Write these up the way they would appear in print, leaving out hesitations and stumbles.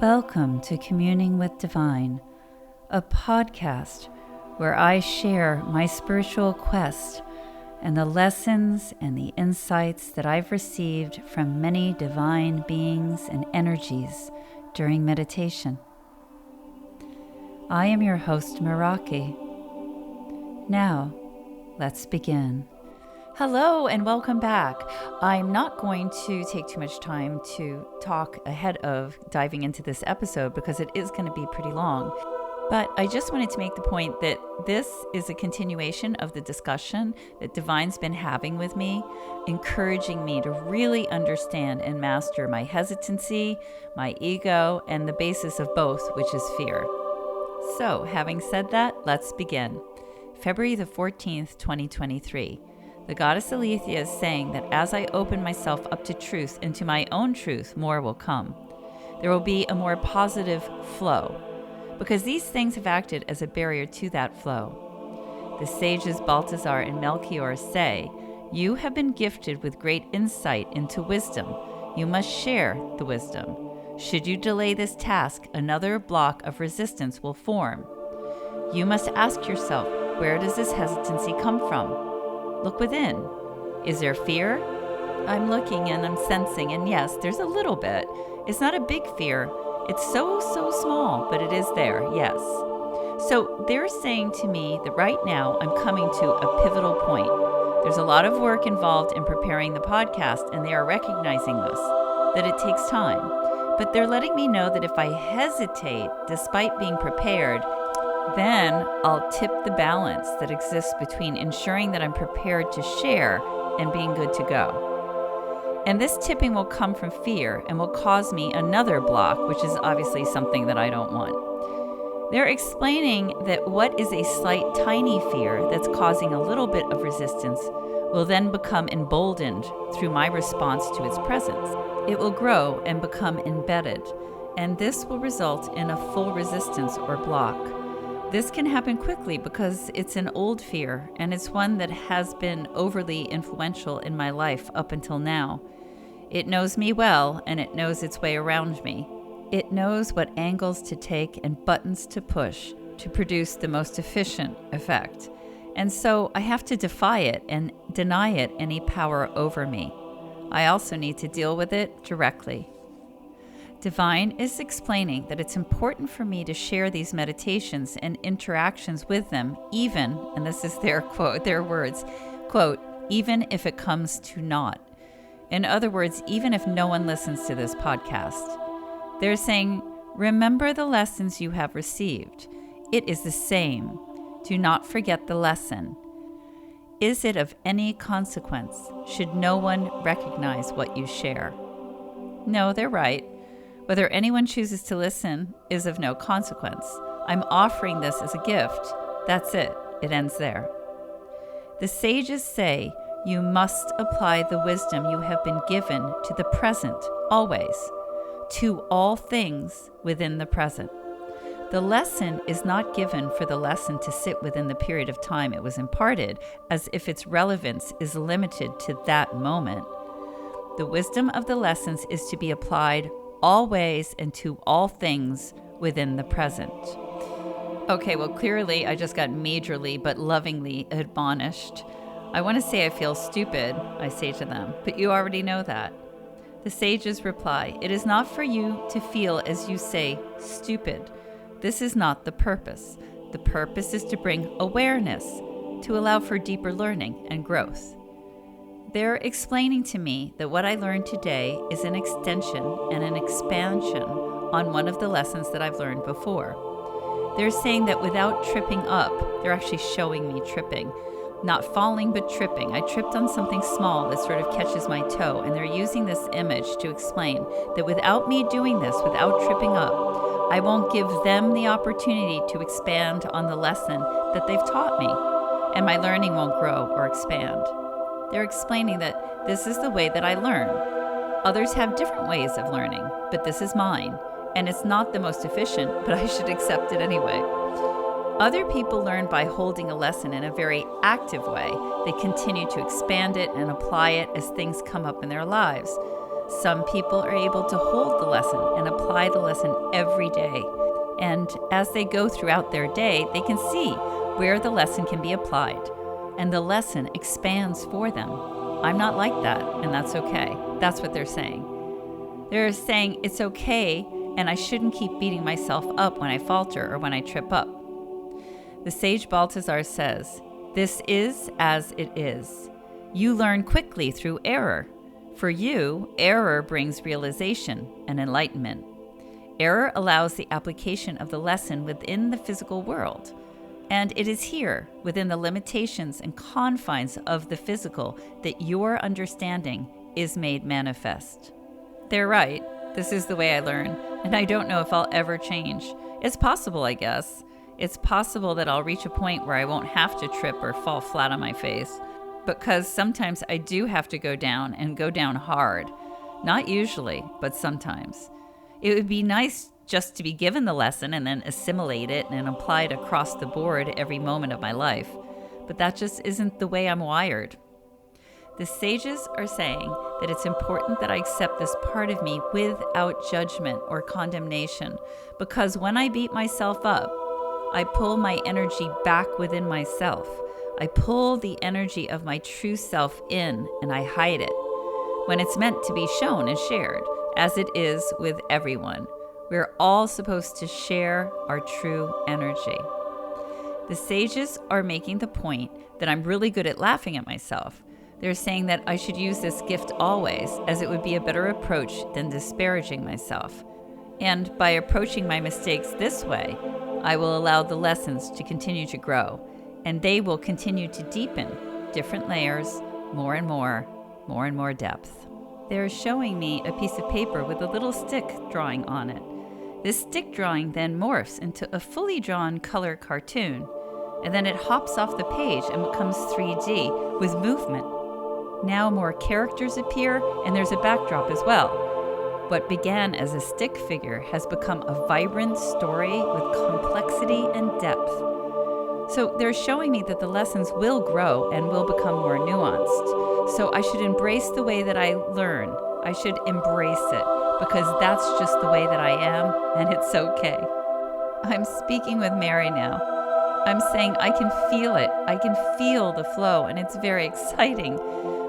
Welcome to Communing with Divine, a podcast where I share my spiritual quest and the lessons and the insights that I've received from many divine beings and energies during meditation. I am your host, Meraki. Now, let's begin. Hello and welcome back. I'm not going to take too much time to talk ahead of diving into this episode because it is going to be pretty long. But I just wanted to make the point that this is a continuation of the discussion that Divine's been having with me, encouraging me to really understand and master my hesitancy, my ego, and the basis of both, which is fear. So, having said that, let's begin. February the 14th, 2023. The goddess Aletheia is saying that as I open myself up to truth and to my own truth, more will come. There will be a more positive flow, because these things have acted as a barrier to that flow. The sages Balthazar and Melchior say, "You have been gifted with great insight into wisdom. You must share the wisdom. Should you delay this task, another block of resistance will form. You must ask yourself, where does this hesitancy come from? Look within. Is there fear? I'm looking and I'm sensing, and yes, there's a little bit. It's not a big fear. It's so small, but it is there, yes. So they're saying to me that right now I'm coming to a pivotal point. There's a lot of work involved in preparing the podcast, and they are recognizing this, that it takes time. But they're letting me know that if I hesitate, despite being prepared, then I'll tip the balance that exists between ensuring that I'm prepared to share and being good to go. And this tipping will come from fear and will cause me another block, which is obviously something that I don't want. They're explaining that what is a slight, tiny fear that's causing a little bit of resistance will then become emboldened through my response to its presence. It will grow and become embedded, and this will result in a full resistance or block. This can happen quickly because it's an old fear, and it's one that has been overly influential in my life up until now. It knows me well, and it knows its way around me. It knows what angles to take and buttons to push to produce the most efficient effect. And so I have to defy it and deny it any power over me. I also need to deal with it directly. Divine is explaining that it's important for me to share these meditations and interactions with them, even, and this is their quote, their words, quote, even if it comes to naught. In other words, even if no one listens to this podcast. They're saying, remember the lessons you have received. It is the same. Do not forget the lesson. Is it of any consequence? Should no one recognize what you share? No, they're right. Whether anyone chooses to listen is of no consequence. I'm offering this as a gift. That's it. It ends there. The sages say you must apply the wisdom you have been given to the present, always, to all things within the present. The lesson is not given for the lesson to sit within the period of time it was imparted, as if its relevance is limited to that moment. The wisdom of the lessons is to be applied always and to all things within the present. Okay, well, clearly I just got majorly but lovingly admonished. I want to say I feel stupid, I say to them, but you already know that. The sages reply, it is not for you to feel, as you say, stupid. This is not the purpose. The purpose is to bring awareness, to allow for deeper learning and growth. They're explaining to me that what I learned today is an extension and an expansion on one of the lessons that I've learned before. They're saying that without tripping up, they're actually showing me tripping. Not falling, but tripping. I tripped on something small that sort of catches my toe, and they're using this image to explain that without me doing this, without tripping up, I won't give them the opportunity to expand on the lesson that they've taught me, and my learning won't grow or expand. They're explaining that this is the way that I learn. Others have different ways of learning, but this is mine, and it's not the most efficient, but I should accept it anyway. Other people learn by holding a lesson in a very active way. They continue to expand it and apply it as things come up in their lives. Some people are able to hold the lesson and apply the lesson every day. And as they go throughout their day, they can see where the lesson can be applied, and the lesson expands for them. I'm not like that, and that's okay. That's what they're saying. They're saying it's okay, and I shouldn't keep beating myself up when I falter or when I trip up. The sage Balthazar says, "This is as it is. You learn quickly through error. For you, error brings realization and enlightenment. Error allows the application of the lesson within the physical world. And it is here, within the limitations and confines of the physical, that your understanding is made manifest." They're right. This is the way I learn, and I don't know if I'll ever change. It's possible, I guess. It's possible that I'll reach a point where I won't have to trip or fall flat on my face, because sometimes I do have to go down and go down hard. Not usually, but sometimes. It would be nice just to be given the lesson and then assimilate it and apply it across the board every moment of my life, but that just isn't the way I'm wired. The sages are saying that it's important that I accept this part of me without judgment or condemnation, because when I beat myself up, I pull my energy back within myself. I pull the energy of my true self in and I hide it when it's meant to be shown and shared, as it is with everyone. We're all supposed to share our true energy. The sages are making the point that I'm really good at laughing at myself. They're saying that I should use this gift always, as it would be a better approach than disparaging myself. And by approaching my mistakes this way, I will allow the lessons to continue to grow, and they will continue to deepen different layers, more and more depth. They're showing me a piece of paper with a little stick drawing on it. This stick drawing then morphs into a fully drawn color cartoon, and then it hops off the page and becomes 3D with movement. Now more characters appear, and there's a backdrop as well. What began as a stick figure has become a vibrant story with complexity and depth. So they're showing me that the lessons will grow and will become more nuanced. So I should embrace the way that I learn. I should embrace it, because that's just the way that I am, and it's okay. I'm speaking with Mary now. I'm saying I can feel it. I can feel the flow, and it's very exciting.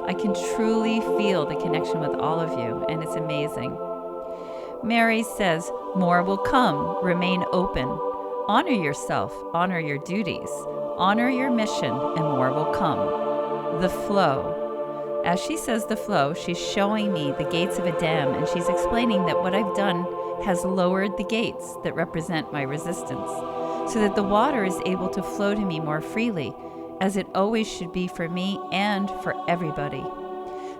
I can truly feel the connection with all of you, and it's amazing. Mary says, more will come. Remain open. Honor yourself. Honor your duties. Honor your mission, and more will come. The flow. As she says the flow, she's showing me the gates of a dam, and she's explaining that what I've done has lowered the gates that represent my resistance, so that the water is able to flow to me more freely, as it always should be for me and for everybody.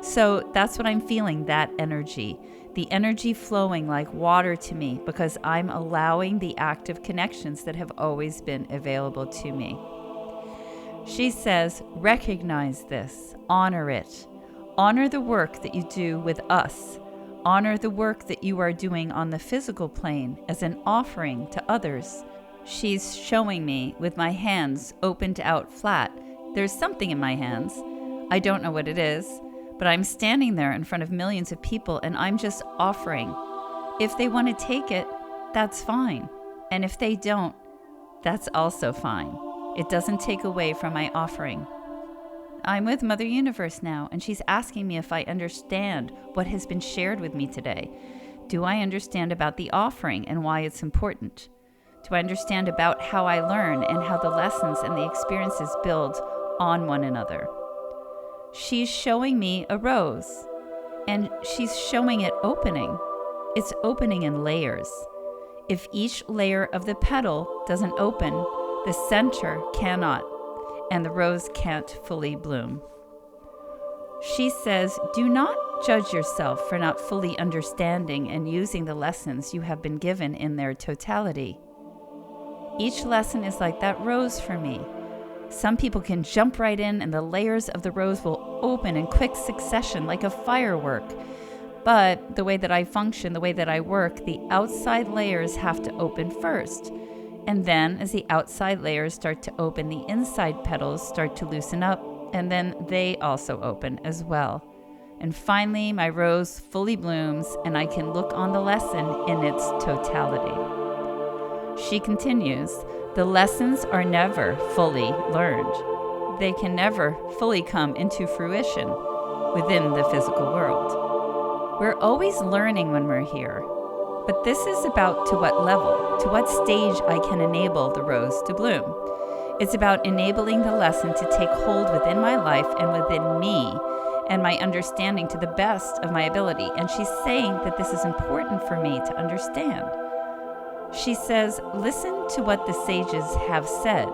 So that's what I'm feeling, that energy. The energy flowing like water to me, because I'm allowing the active connections that have always been available to me. She says, recognize this, honor it. Honor the work that you do with us. Honor the work that you are doing on the physical plane as an offering to others. She's showing me with my hands opened out flat. There's something in my hands. I don't know what it is, but I'm standing there in front of millions of people and I'm just offering. If they want to take it, that's fine. And if they don't, that's also fine. It doesn't take away from my offering. I'm with Mother Universe now, and she's asking me if I understand what has been shared with me today. Do I understand about the offering and why it's important? Do I understand about how I learn and how the lessons and the experiences build on one another? She's showing me a rose, and she's showing it opening. It's opening in layers. If each layer of the petal doesn't open, the center cannot, and the rose can't fully bloom. She says, do not judge yourself for not fully understanding and using the lessons you have been given in their totality. Each lesson is like that rose for me. Some people can jump right in and the layers of the rose will open in quick succession like a firework. But the way that I function, the way that I work, the outside layers have to open first. And then as the outside layers start to open, the inside petals start to loosen up, and then they also open as well. And finally, my rose fully blooms, and I can look on the lesson in its totality. She continues, the lessons are never fully learned. They can never fully come into fruition within the physical world. We're always learning when we're here, but this is about to what level, to what stage I can enable the rose to bloom. It's about enabling the lesson to take hold within my life and within me and my understanding to the best of my ability. And she's saying that this is important for me to understand. She says, listen to what the sages have said.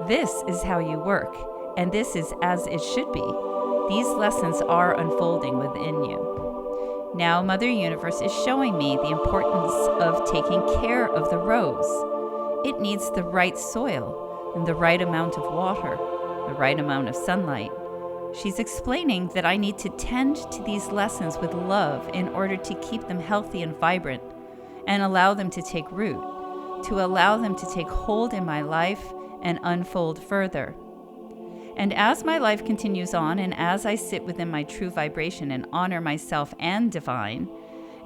This is how you work, and this is as it should be. These lessons are unfolding within you. Now, Mother Universe is showing me the importance of taking care of the rose. It needs the right soil and the right amount of water, the right amount of sunlight. She's explaining that I need to tend to these lessons with love in order to keep them healthy and vibrant and allow them to take root, to allow them to take hold in my life and unfold further. And as my life continues on, and as I sit within my true vibration and honor myself and divine,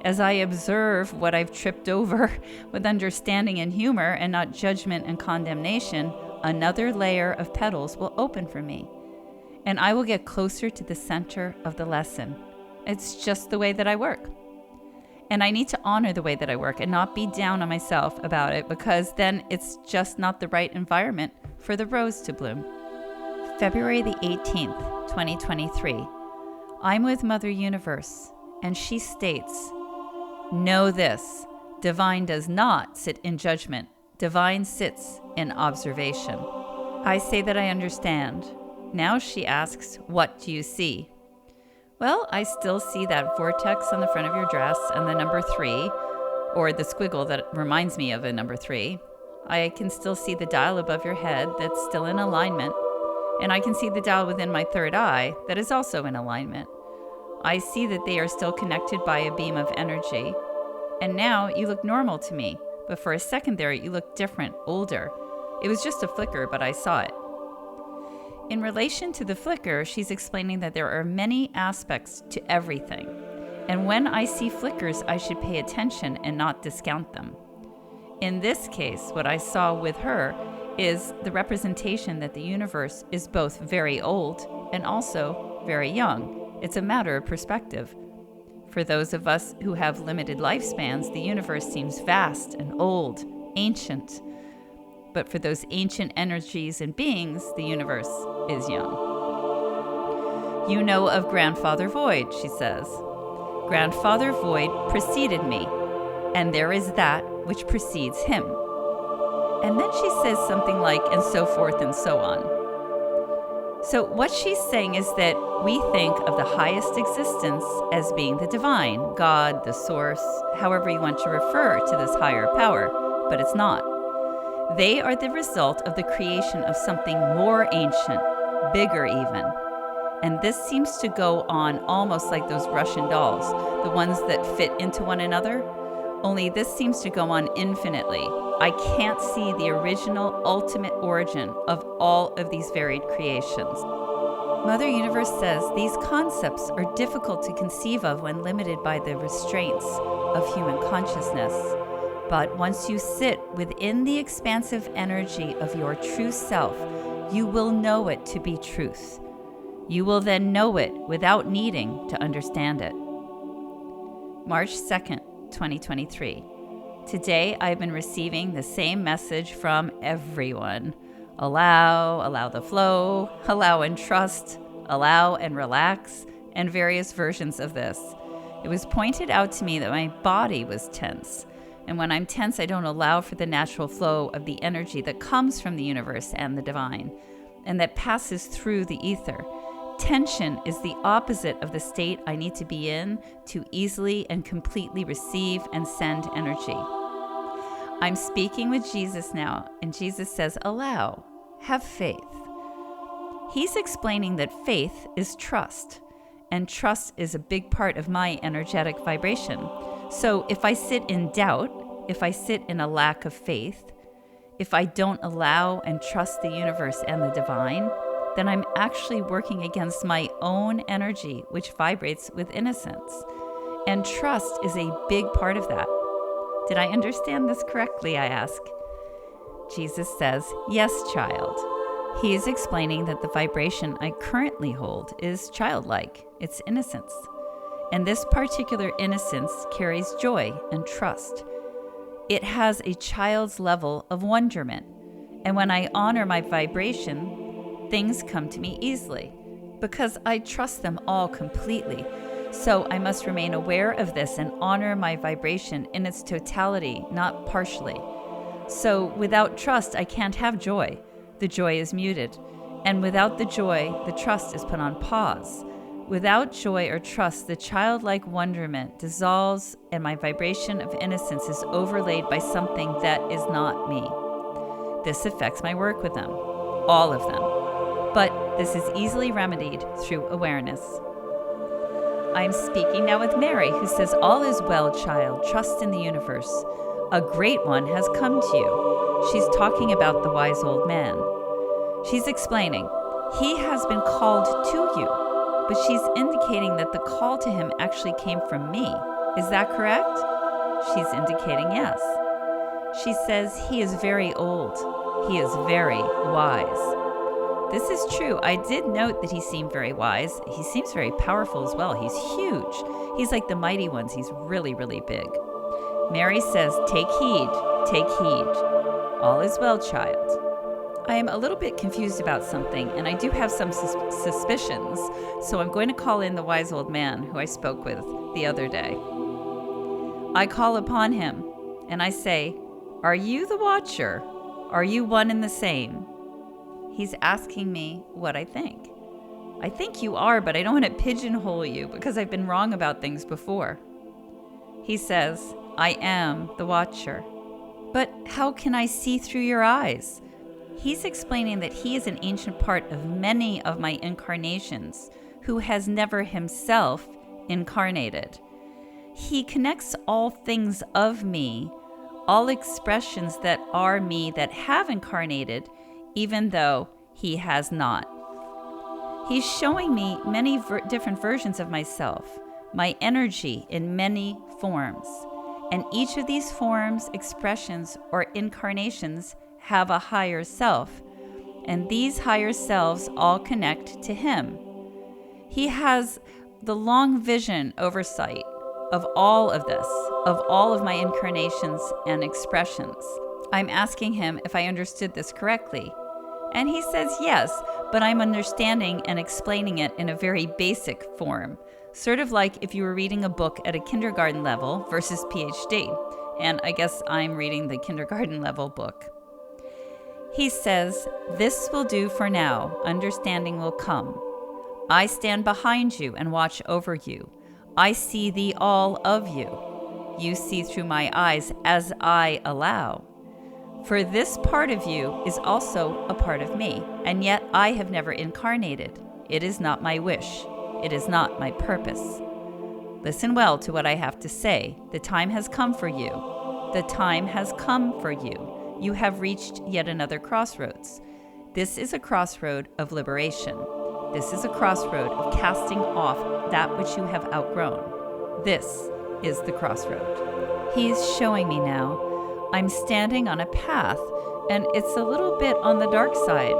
as I observe what I've tripped over with understanding and humor and not judgment and condemnation, another layer of petals will open for me. And I will get closer to the center of the lesson. It's just the way that I work. And I need to honor the way that I work and not be down on myself about it, because then it's just not the right environment for the rose to bloom. February the 18th, 2023. I'm with Mother Universe, and she states, know this, divine does not sit in judgment. Divine sits in observation. I say that I understand. Now she asks, what do you see? Well, I still see that vortex on the front of your dress and the number 3, or the squiggle that reminds me of a number 3. I can still see the dial above your head that's still in alignment, and I can see the dial within my third eye that is also in alignment. I see that they are still connected by a beam of energy. And now you look normal to me, but for a second there you look different, older. It was just a flicker, but I saw it. In relation to the flicker, she's explaining that there are many aspects to everything. And when I see flickers, I should pay attention and not discount them. In this case, what I saw with her is the representation that the universe is both very old and also very young. It's a matter of perspective. For those of us who have limited lifespans, the universe seems vast and old, ancient. But for those ancient energies and beings, the universe is young. You know of Grandfather Void, she says. Grandfather Void preceded me, and there is that which precedes him. And then she says something like, and so forth and so on. So what she's saying is that we think of the highest existence as being the divine, God, the source, however you want to refer to this higher power, but it's not. They are the result of the creation of something more ancient, bigger even. And this seems to go on almost like those Russian dolls, the ones that fit into one another. Only this seems to go on infinitely. I can't see the original ultimate origin of all of these varied creations. Mother Universe says these concepts are difficult to conceive of when limited by the restraints of human consciousness. But once you sit within the expansive energy of your true self, you will know it to be truth. You will then know it without needing to understand it. March 2nd, 2023. Today, I've been receiving the same message from everyone. Allow the flow, allow and trust, allow and relax, and various versions of this. It was pointed out to me that my body was tense. And when I'm tense, I don't allow for the natural flow of the energy that comes from the universe and the divine, and that passes through the ether. Tension is the opposite of the state I need to be in to easily and completely receive and send energy. I'm speaking with Jesus now, and Jesus says, allow, have faith. He's explaining that faith is trust, and trust is a big part of my energetic vibration. So if I sit in doubt, if I sit in a lack of faith, if I don't allow and trust the universe and the divine, then I'm actually working against my own energy, which vibrates with innocence. And trust is a big part of that. Did I understand this correctly, I ask? Jesus says, yes, child. He is explaining that the vibration I currently hold is childlike. It's innocence. And this particular innocence carries joy and trust. It has a child's level of wonderment. And when I honor my vibration, things come to me easily because I trust them all completely. So I must remain aware of this and honor my vibration in its totality, not partially. So without trust, I can't have joy. The joy is muted. And without the joy, the trust is put on pause. Without joy or trust, the childlike wonderment dissolves and my vibration of innocence is overlaid by something that is not me. This affects my work with them, all of them. But this is easily remedied through awareness. I am speaking now with Mary, who says, all is well, child. Trust in the universe. A great one has come to you. She's talking about the wise old man. She's explaining, he has been called to you. But she's indicating that the call to him actually came from me. Is that correct? She's indicating yes. She says he is very old. He is very wise. This is true. I did note that he seemed very wise. He seems very powerful as well. He's huge. He's like the mighty ones. He's really, really big. Mary says, take heed, take heed. All is well, child. I am a little bit confused about something, and I do have some suspicions, so I'm going to call in the wise old man who I spoke with the other day. I call upon him, and I say, are you the watcher? Are you one and the same? He's asking me what I think. I think you are, but I don't want to pigeonhole you because I've been wrong about things before. He says, I am the watcher. But how can I see through your eyes? He's explaining that he is an ancient part of many of my incarnations who has never himself incarnated. He connects all things of me, all expressions that are me that have incarnated, even though he has not. He's showing me many different versions of myself, my energy in many forms. And each of these forms, expressions, or incarnations have a higher self, and these higher selves all connect to him. He has the long vision oversight of all of this, of all of my incarnations and expressions. I'm asking him if I understood this correctly, and he says yes, but I'm understanding and explaining it in a very basic form, sort of like if you were reading a book at a kindergarten level versus PhD, and I guess I'm reading the kindergarten level book. He says, this will do for now. Understanding will come. I stand behind you and watch over you. I see the all of you. You see through my eyes as I allow. For this part of you is also a part of me, and yet I have never incarnated. It is not my wish. It is not my purpose. Listen well to what I have to say. The time has come for you. The time has come for you. You have reached yet another crossroads. This is a crossroad of liberation. This is a crossroad of casting off that which you have outgrown. This is the crossroad. He is showing me now. I'm standing on a path, and it's a little bit on the dark side.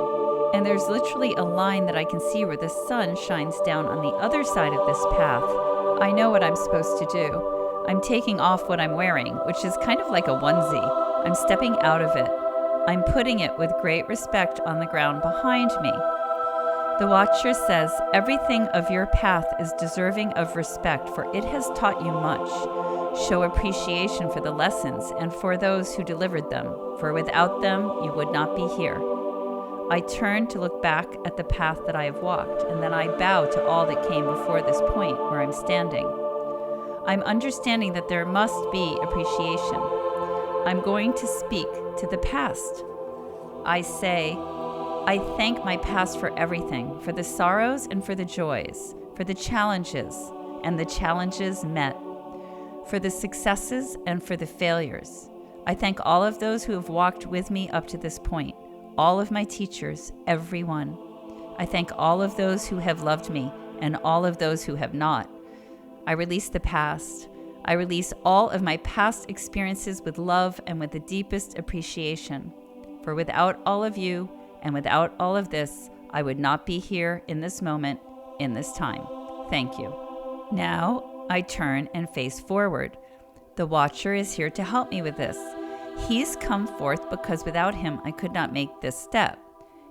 And there's literally a line that I can see where the sun shines down on the other side of this path. I know what I'm supposed to do. I'm taking off what I'm wearing, which is kind of like a onesie. I'm stepping out of it. I'm putting it with great respect on the ground behind me. The watcher says, everything of your path is deserving of respect, for it has taught you much. Show appreciation for the lessons and for those who delivered them, for without them you would not be here. I turn to look back at the path that I have walked, and then I bow to all that came before this point where I'm standing. I'm understanding that there must be appreciation. I'm going to speak to the past. I say, I thank my past for everything, for the sorrows and for the joys, for the challenges and the challenges met, for the successes and for the failures. I thank all of those who have walked with me up to this point, all of my teachers, everyone. I thank all of those who have loved me and all of those who have not. I release the past. I release all of my past experiences with love and with the deepest appreciation. For without all of you and without all of this, I would not be here in this moment, in this time. Thank you. Now I turn and face forward. The Watcher is here to help me with this. He's come forth because without him, I could not make this step.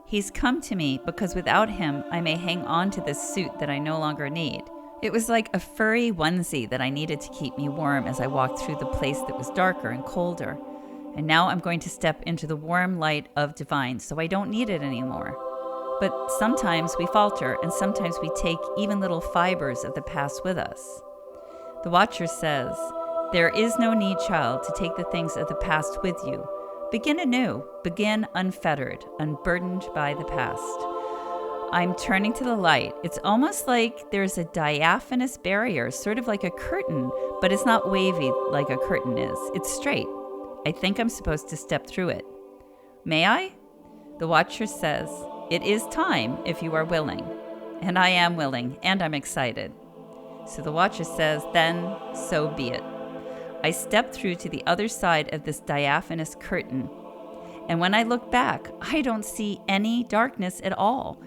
He's come to me because without him, I may hang on to this suit that I no longer need. It was like a furry onesie that I needed to keep me warm as I walked through the place that was darker and colder. And now I'm going to step into the warm light of divine, so I don't need it anymore. But sometimes we falter, and sometimes we take even little fibers of the past with us. The Watcher says, there is no need, child, to take the things of the past with you. Begin anew. Begin unfettered, unburdened by the past. I'm turning to the light. It's almost like there's a diaphanous barrier, sort of like a curtain, but it's not wavy like a curtain is. It's straight. I think I'm supposed to step through it. May I? The Watcher says, it is time if you are willing. And I am willing, and I'm excited. So the Watcher says, then so be it. I step through to the other side of this diaphanous curtain. And when I look back, I don't see any darkness at all.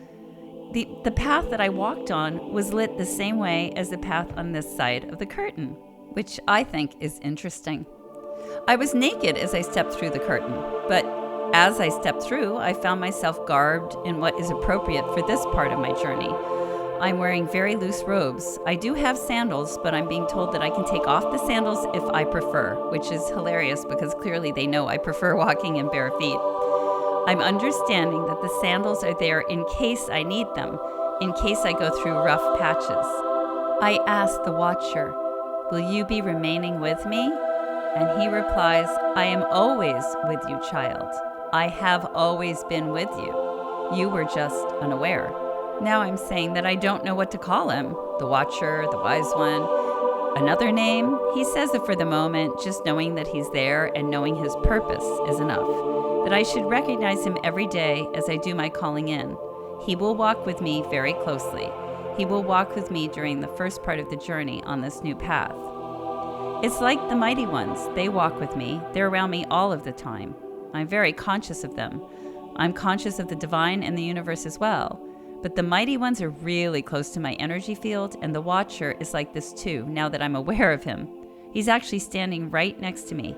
The path that I walked on was lit the same way as the path on this side of the curtain, which I think is interesting. I was naked as I stepped through the curtain, but as I stepped through, I found myself garbed in what is appropriate for this part of my journey. I'm wearing very loose robes. I do have sandals, but I'm being told that I can take off the sandals if I prefer, which is hilarious because clearly they know I prefer walking in bare feet. I'm understanding that the sandals are there in case I need them, in case I go through rough patches. I ask the Watcher, will you be remaining with me? And he replies, I am always with you, child. I have always been with you. You were just unaware. Now I'm saying that I don't know what to call him. The Watcher, the Wise One. Another name? He says that for the moment, just knowing that he's there and knowing his purpose is enough. That I should recognize him every day as I do my calling in. He will walk with me very closely. He will walk with me during the first part of the journey on this new path. It's like the mighty ones. They walk with me. They're around me all of the time. I'm very conscious of them. I'm conscious of the divine and the universe as well. But the mighty ones are really close to my energy field, and the Watcher is like this too, now that I'm aware of him. He's actually standing right next to me.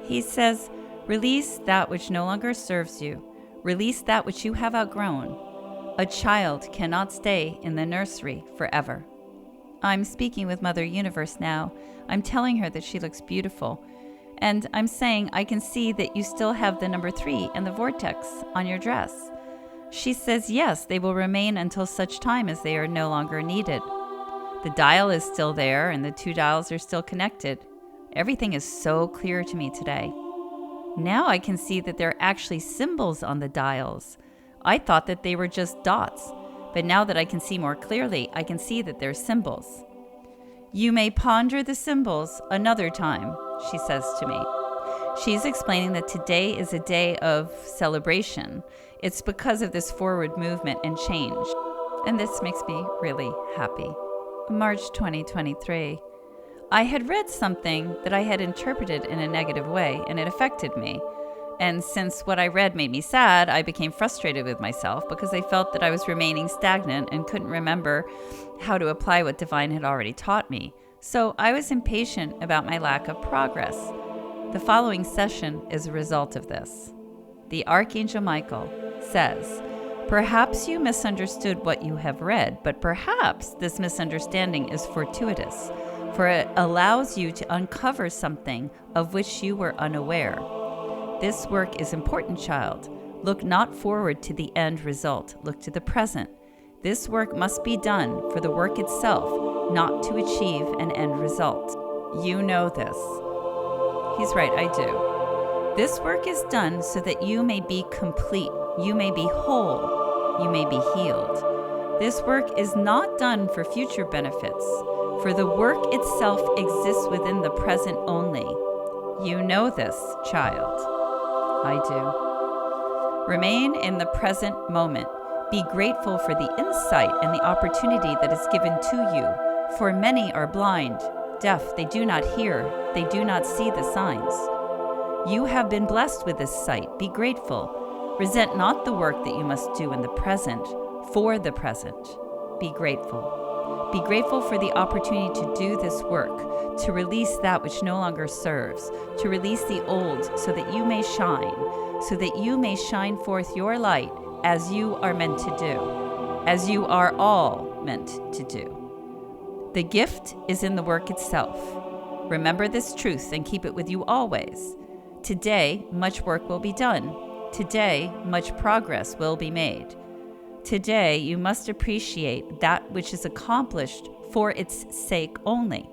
He says, release that which no longer serves you. Release that which you have outgrown. A child cannot stay in the nursery forever. I'm speaking with Mother Universe now. I'm telling her that she looks beautiful. And I'm saying I can see that you still have the number 3 and the vortex on your dress. She says yes, they will remain until such time as they are no longer needed. The dial is still there and the 2 dials are still connected. Everything is so clear to me today. Now I can see that there are actually symbols on the dials. I thought that they were just dots, but now that I can see more clearly, I can see that they're symbols. You may ponder the symbols another time, she says to me. She's explaining that today is a day of celebration. It's because of this forward movement and change. And this makes me really happy. March 2023. I had read something that I had interpreted in a negative way, and it affected me. And since what I read made me sad, I became frustrated with myself because I felt that I was remaining stagnant and couldn't remember how to apply what Divine had already taught me. So I was impatient about my lack of progress. The following session is a result of this. The Archangel Michael says, perhaps you misunderstood what you have read, but perhaps this misunderstanding is fortuitous, for it allows you to uncover something of which you were unaware. This work is important, child. Look not forward to the end result. Look to the present. This work must be done for the work itself, not to achieve an end result. You know this. He's right, I do. This work is done so that you may be complete, you may be whole, you may be healed. This work is not done for future benefits, for the work itself exists within the present only. You know this, child. I do. Remain in the present moment. Be grateful for the insight and the opportunity that is given to you. For many are blind, deaf, they do not hear, they do not see the signs. You have been blessed with this sight. Be grateful. Resent not the work that you must do in the present, for the present. Be grateful. Be grateful for the opportunity to do this work, to release that which no longer serves, to release the old so that you may shine, so that you may shine forth your light as you are meant to do, as you are all meant to do. The gift is in the work itself. Remember this truth and keep it with you always. Today, much work will be done. Today, much progress will be made. Today, you must appreciate that which is accomplished for its sake only.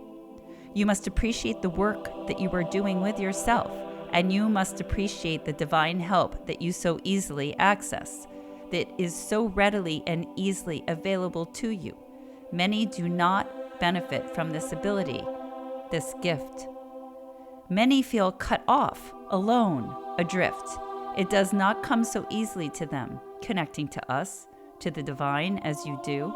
You must appreciate the work that you are doing with yourself, and you must appreciate the divine help that you so easily access, that is so readily and easily available to you. Many do not benefit from this ability, this gift. Many feel cut off, alone, adrift. It does not come so easily to them, connecting to us, to the divine as you do.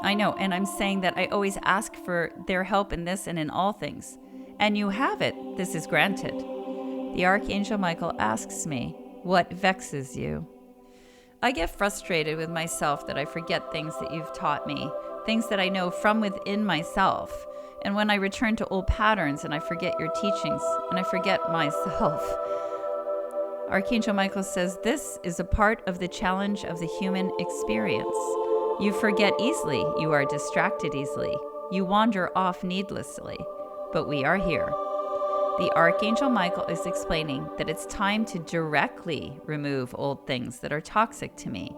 I know, and I'm saying that I always ask for their help in this and in all things. And you have it. This is granted. The Archangel Michael asks me, what vexes you? I get frustrated with myself that I forget things that you've taught me, things that I know from within myself. And when I return to old patterns and I forget your teachings and I forget myself. Archangel Michael says this is a part of the challenge of the human experience. You forget easily, you are distracted easily, you wander off needlessly, but we are here. The Archangel Michael is explaining that it's time to directly remove old things that are toxic to me,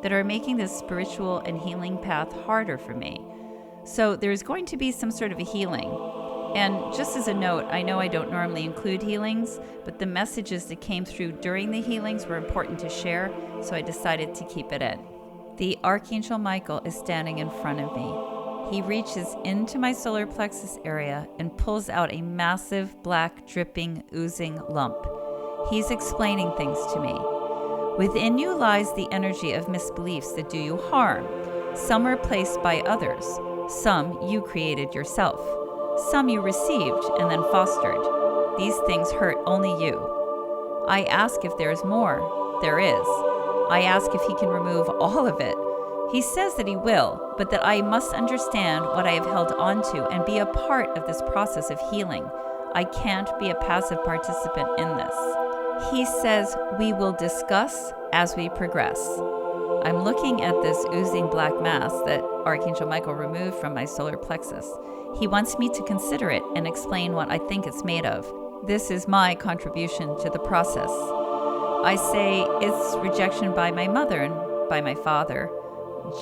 that are making this spiritual and healing path harder for me. So there's going to be some sort of a healing. And just as a note, I know I don't normally include healings, but the messages that came through during the healings were important to share, so I decided to keep it in. The Archangel Michael is standing in front of me. He reaches into my solar plexus area and pulls out a massive, black, dripping, oozing lump. He's explaining things to me. Within you lies the energy of misbeliefs that do you harm. Some are placed by others. Some you created yourself. Some you received and then fostered. These things hurt only you. I ask if there is more. There is. I ask if he can remove all of it. He says that he will, but that I must understand what I have held onto and be a part of this process of healing. I can't be a passive participant in this. He says we will discuss as we progress. I'm looking at this oozing black mass that Archangel Michael removed from my solar plexus. He wants me to consider it and explain what I think it's made of. This is my contribution to the process. I say it's rejection by my mother and by my father,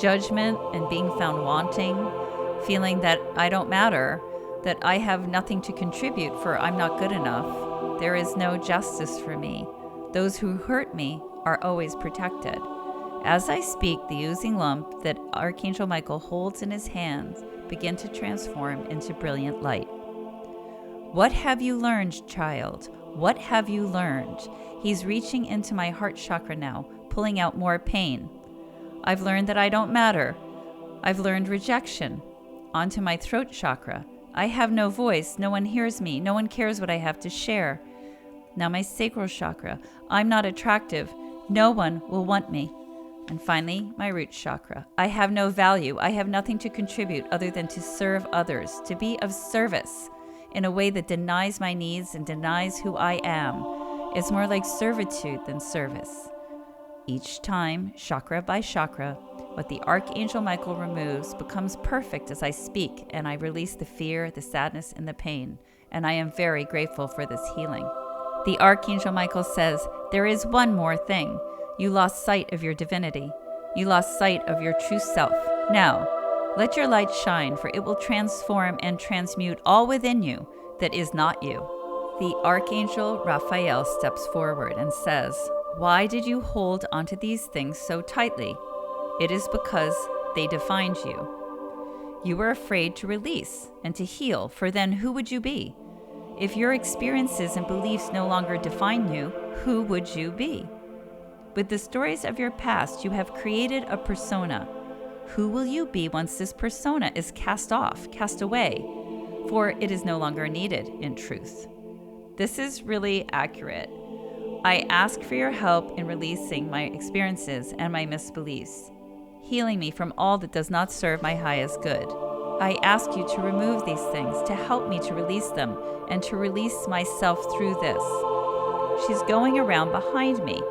judgment and being found wanting, feeling that I don't matter, that I have nothing to contribute for I'm not good enough. There is no justice for me. Those who hurt me are always protected. As I speak, the oozing lump that Archangel Michael holds in his hands begin to transform into brilliant light. What have you learned, child? What have you learned? He's reaching into my heart chakra now, pulling out more pain. I've learned that I don't matter. I've learned rejection. Onto my throat chakra. I have no voice. No one hears me. No one cares what I have to share. Now my sacral chakra. I'm not attractive. No one will want me. And finally, my root chakra. I have no value. I have nothing to contribute other than to serve others, to be of service in a way that denies my needs and denies who I am. It's more like servitude than service. Each time, chakra by chakra, what the Archangel Michael removes becomes perfect as I speak and I release the fear, the sadness, and the pain. And I am very grateful for this healing. The Archangel Michael says, there is one more thing. You lost sight of your divinity. You lost sight of your true self. Now, let your light shine, for it will transform and transmute all within you that is not you. The Archangel Raphael steps forward and says, why did you hold onto these things so tightly? It is because they defined you. You were afraid to release and to heal, for then who would you be? If your experiences and beliefs no longer define you, who would you be? With the stories of your past, you have created a persona. Who will you be once this persona is cast off, cast away? For it is no longer needed in truth. This is really accurate. I ask for your help in releasing my experiences and my misbeliefs, healing me from all that does not serve my highest good. I ask you to remove these things, to help me to release them, and to release myself through this. She's going around behind me.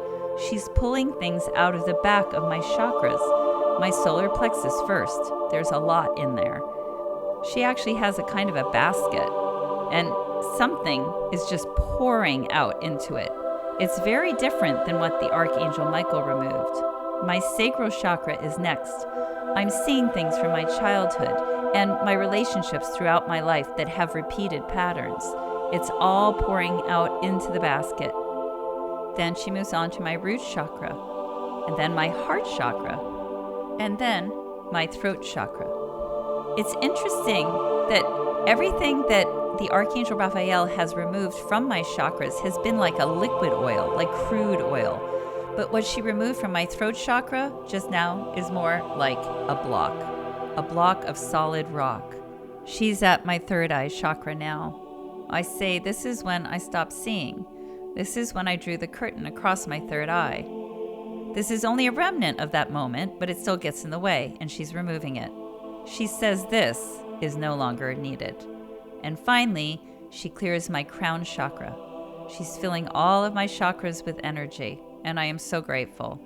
She's pulling things out of the back of my chakras, my solar plexus first. There's a lot in there. She actually has a kind of a basket, and something is just pouring out into it. It's very different than what the Archangel Michael removed. My sacral chakra is next. I'm seeing things from my childhood and my relationships throughout my life that have repeated patterns. It's all pouring out into the basket. Then she moves on to my root chakra, and then my heart chakra, and then my throat chakra. It's interesting that everything that the Archangel Raphael has removed from my chakras has been like a liquid oil, like crude oil. But what she removed from my throat chakra just now is more like a block of solid rock. She's at my third eye chakra now. I say this is when I stopped seeing. This is when I drew the curtain across my third eye. This is only a remnant of that moment, but it still gets in the way, and she's removing it. She says this is no longer needed. And finally, she clears my crown chakra. She's filling all of my chakras with energy, and I am so grateful.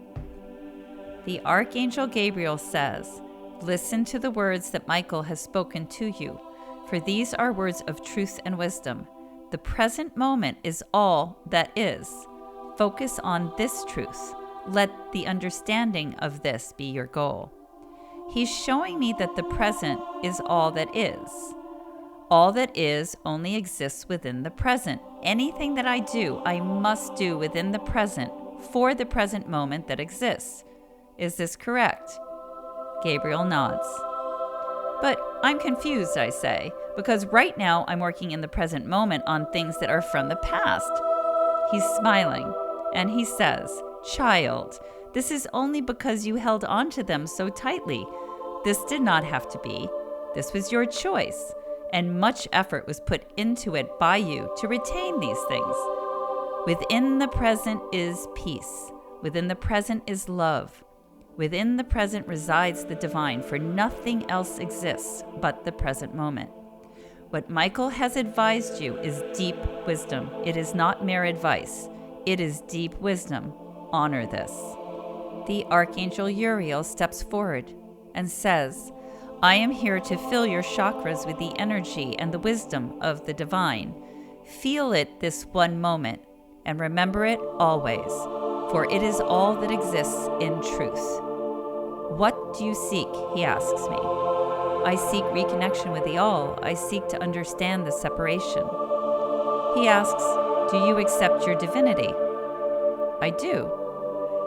The Archangel Gabriel says, "Listen to the words that Michael has spoken to you, for these are words of truth and wisdom. The present moment is all that is. Focus on this truth. Let the understanding of this be your goal." He's showing me that the present is all that is. All that is only exists within the present. Anything that I do, I must do within the present for the present moment that exists. Is this correct? Gabriel nods. But I'm confused, I say, because right now I'm working in the present moment on things that are from the past. He's smiling, and he says, "Child, this is only because you held on to them so tightly. This did not have to be. This was your choice, and much effort was put into it by you to retain these things. Within the present is peace. Within the present is love. Within the present resides the divine, for nothing else exists but the present moment. What Michael has advised you is deep wisdom. It is not mere advice. It is deep wisdom. Honor this." The Archangel Uriel steps forward and says, "I am here to fill your chakras with the energy and the wisdom of the divine. Feel it this one moment, and remember it always, for it is all that exists in truth." "What do you seek?" he asks me. "I seek reconnection with the all. I seek to understand the separation." He asks, "Do you accept your divinity?" "I do."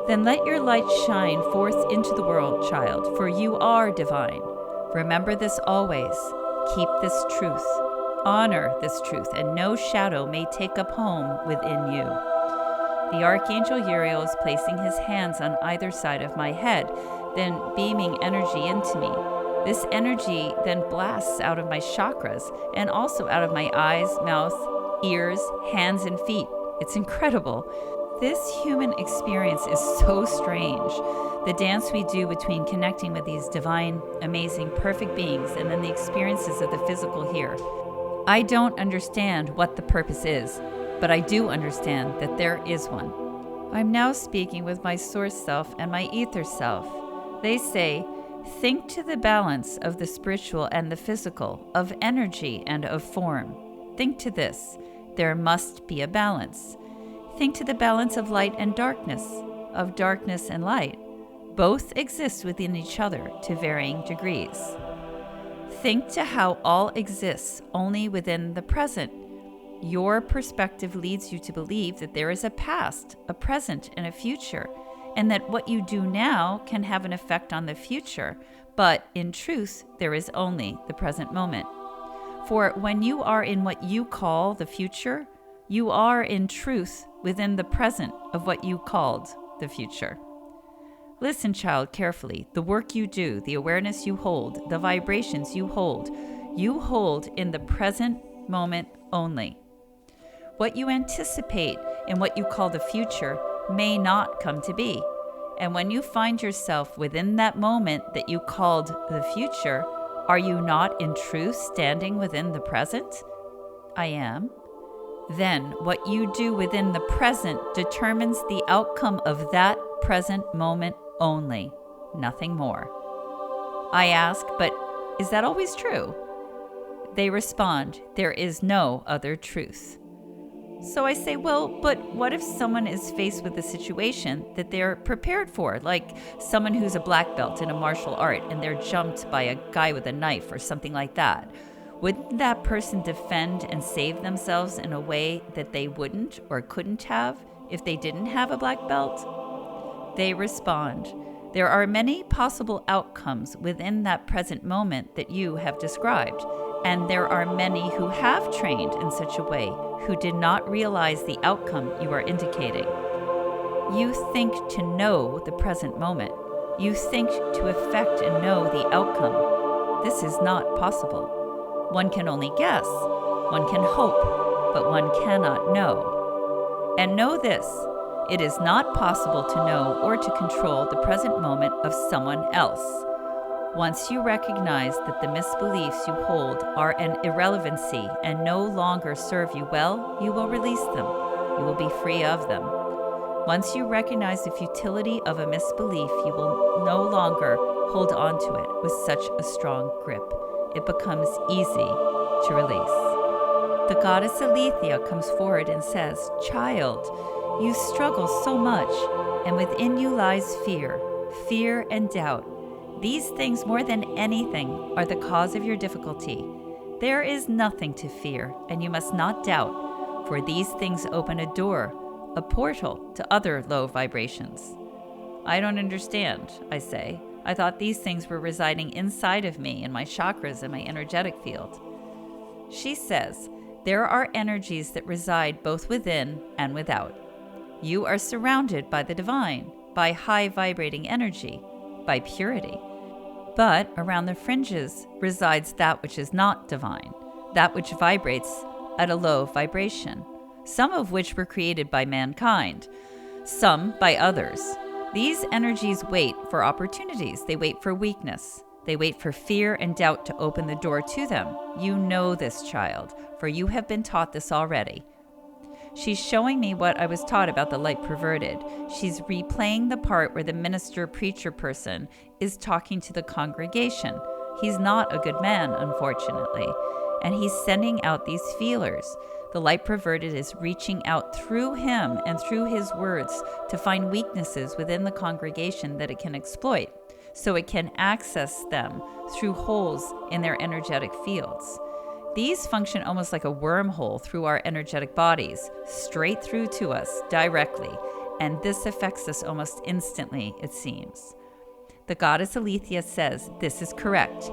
"Then let your light shine forth into the world, child, for you are divine. Remember this always. Keep this truth. Honor this truth, and no shadow may take up home within you." The Archangel Uriel is placing his hands on either side of my head, then beaming energy into me. This energy then blasts out of my chakras and also out of my eyes, mouth, ears, hands, and feet. It's incredible. This human experience is so strange. The dance we do between connecting with these divine, amazing, perfect beings and then the experiences of the physical here. I don't understand what the purpose is, but I do understand that there is one. I'm now speaking with my source self and my ether self. They say, think to the balance of the spiritual and the physical, of energy and of form. Think to this. There must be a balance. Think to the balance of light and darkness, of darkness and light. Both exist within each other to varying degrees. Think to how all exists only within the present. Your perspective leads you to believe that there is a past, a present, and a future, and that what you do now can have an effect on the future, but in truth, there is only the present moment. For when you are in what you call the future, you are in truth within the present of what you called the future. Listen, child, carefully. The work you do, the awareness you hold, the vibrations you hold in the present moment only. What you anticipate in what you call the future may not come to be. And when you find yourself within that moment that you called the future, are you not in truth standing within the present? I am. Then what you do within the present determines the outcome of that present moment only, nothing more. I ask, but is that always true? They respond, there is no other truth. So I say, well, but what if someone is faced with a situation that they're prepared for, like someone who's a black belt in a martial art and they're jumped by a guy with a knife or something like that? Wouldn't that person defend and save themselves in a way that they wouldn't or couldn't have if they didn't have a black belt? They respond, there are many possible outcomes within that present moment that you have described, and there are many who have trained in such a way who did not realize the outcome you are indicating. You think to know the present moment. You think to affect and know the outcome. This is not possible. One can only guess, one can hope, but one cannot know. And know this, it is not possible to know or to control the present moment of someone else. Once you recognize that the misbeliefs you hold are an irrelevancy and no longer serve you well, you will release them. You will be free of them. Once you recognize the futility of a misbelief, you will no longer hold on to it with such a strong grip. It becomes easy to release. The goddess Aletheia comes forward and says, child, you struggle so much, and within you lies fear and doubt. These things, more than anything, are the cause of your difficulty. There is nothing to fear, and you must not doubt, for these things open a door, a portal to other low vibrations. I don't understand, I say. I thought these things were residing inside of me, in my chakras and my energetic field. She says, there are energies that reside both within and without. You are surrounded by the divine, by high vibrating energy, by purity. But around the fringes resides that which is not divine, that which vibrates at a low vibration, some of which were created by mankind, some by others. These energies wait for opportunities. They wait for weakness. They wait for fear and doubt to open the door to them. You know this, child, for you have been taught this already. She's showing me what I was taught about the light perverted. She's replaying the part where the minister, preacher person is talking to the congregation. He's not a good man, unfortunately, and he's sending out these feelers. The light perverted is reaching out through him and through his words to find weaknesses within the congregation that it can exploit, so it can access them through holes in their energetic fields. These function almost like a wormhole through our energetic bodies, straight through to us directly, and this affects us almost instantly, it seems. The goddess Aletheia says this is correct.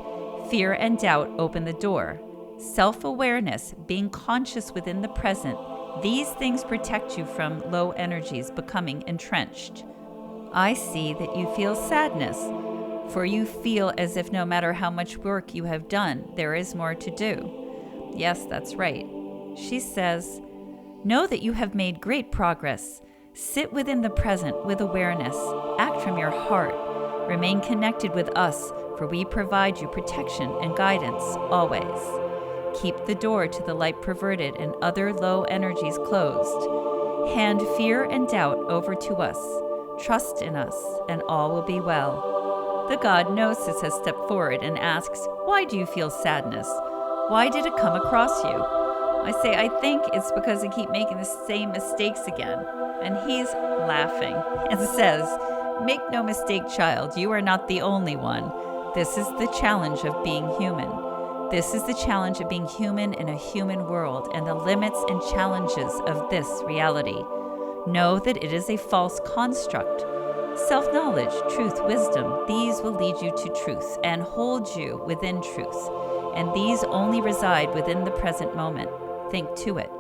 Fear and doubt open the door. Self-awareness, being conscious within the present, these things protect you from low energies becoming entrenched. I see that you feel sadness, for you feel as if no matter how much work you have done, there is more to do. Yes, that's right. She says, know that you have made great progress. Sit within the present with awareness. Act from your heart. Remain connected with us, for we provide you protection and guidance always. Keep the door to the light perverted and other low energies closed. Hand fear and doubt over to us. Trust in us, and all will be well. The god Gnosis has stepped forward and asks, why do you feel sadness? Why did it come across you? I say, I think it's because I keep making the same mistakes again. And he's laughing and says, make no mistake, child, you are not the only one. This is the challenge of being human. This is the challenge of being human in a human world and the limits and challenges of this reality. Know that it is a false construct. Self-knowledge, truth, wisdom, these will lead you to truth and hold you within truth. And these only reside within the present moment. Think to it.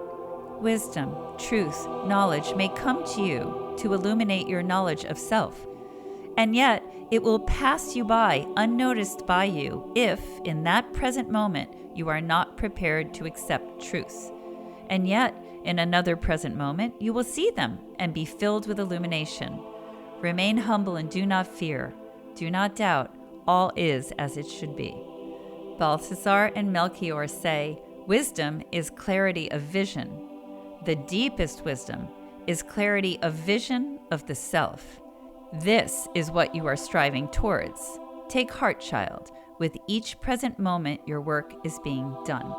Wisdom, truth, knowledge may come to you to illuminate your knowledge of self. And yet, it will pass you by unnoticed by you if, in that present moment, you are not prepared to accept truth. And yet, in another present moment, you will see them and be filled with illumination. Remain humble and do not fear. Do not doubt. All is as it should be. Balthasar and Melchior say, wisdom is clarity of vision. The deepest wisdom is clarity of vision of the self. This is what you are striving towards. Take heart, child. With each present moment, your work is being done.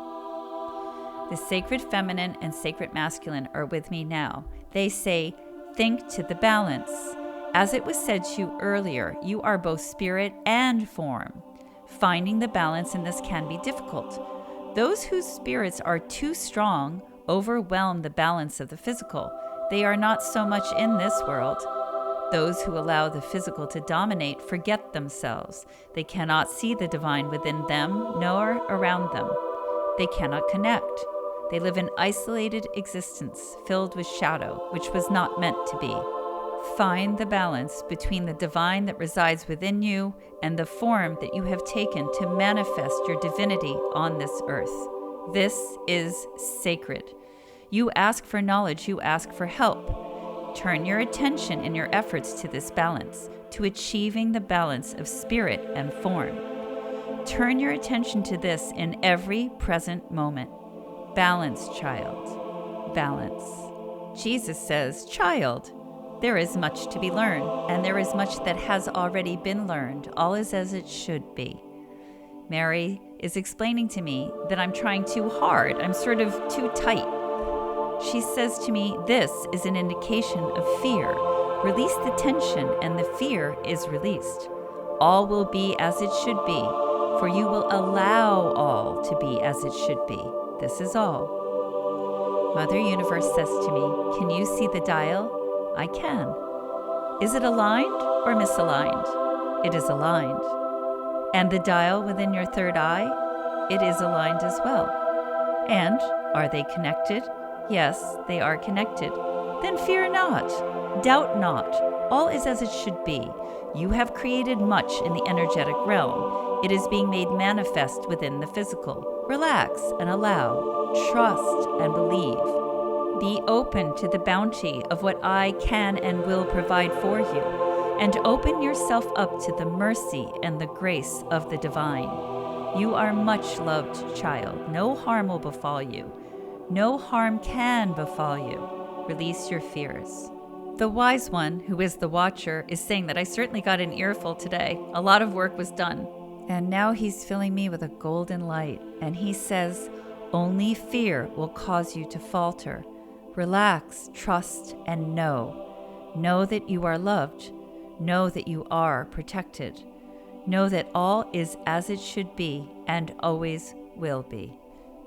The sacred feminine and sacred masculine are with me now. They say, think to the balance. As it was said to you earlier, you are both spirit and form. Finding the balance in this can be difficult. Those whose spirits are too strong overwhelm the balance of the physical. They are not so much in this world. Those who allow the physical to dominate forget themselves. They cannot see the divine within them nor around them. They cannot connect. They live an isolated existence filled with shadow, which was not meant to be. Find the balance between the divine that resides within you and the form that you have taken to manifest your divinity on this earth. This is sacred. You ask for knowledge, you ask for help. Turn your attention and your efforts to this balance, to achieving the balance of spirit and form. Turn your attention to this in every present moment. Balance, child. Balance. Jesus says, child, there is much to be learned, and there is much that has already been learned. All is as it should be. Mary is explaining to me that I'm trying too hard. I'm sort of too tight. She says to me, this is an indication of fear. Release the tension and the fear is released. All will be as it should be, for you will allow all to be as it should be. This is all. Mother Universe says to me, can you see the dial? I can. Is it aligned or misaligned? It is aligned. And the dial within your third eye? It is aligned as well. And are they connected? Yes, they are connected. Then fear not. Doubt not. All is as it should be. You have created much in the energetic realm. It is being made manifest within the physical. Relax and allow. Trust and believe. Be open to the bounty of what I can and will provide for you, and open yourself up to the mercy and the grace of the divine. You are much loved, child. No harm will befall you. No harm can befall you. Release your fears. The wise one, who is the watcher, is saying that I certainly got an earful today. A lot of work was done. And now he's filling me with a golden light. And he says, only fear will cause you to falter. Relax, trust, and know. Know that you are loved. Know that you are protected. Know that all is as it should be and always will be.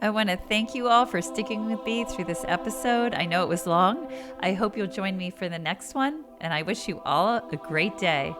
I want to thank you all for sticking with me through this episode. I know it was long. I hope you'll join me for the next one, and I wish you all a great day.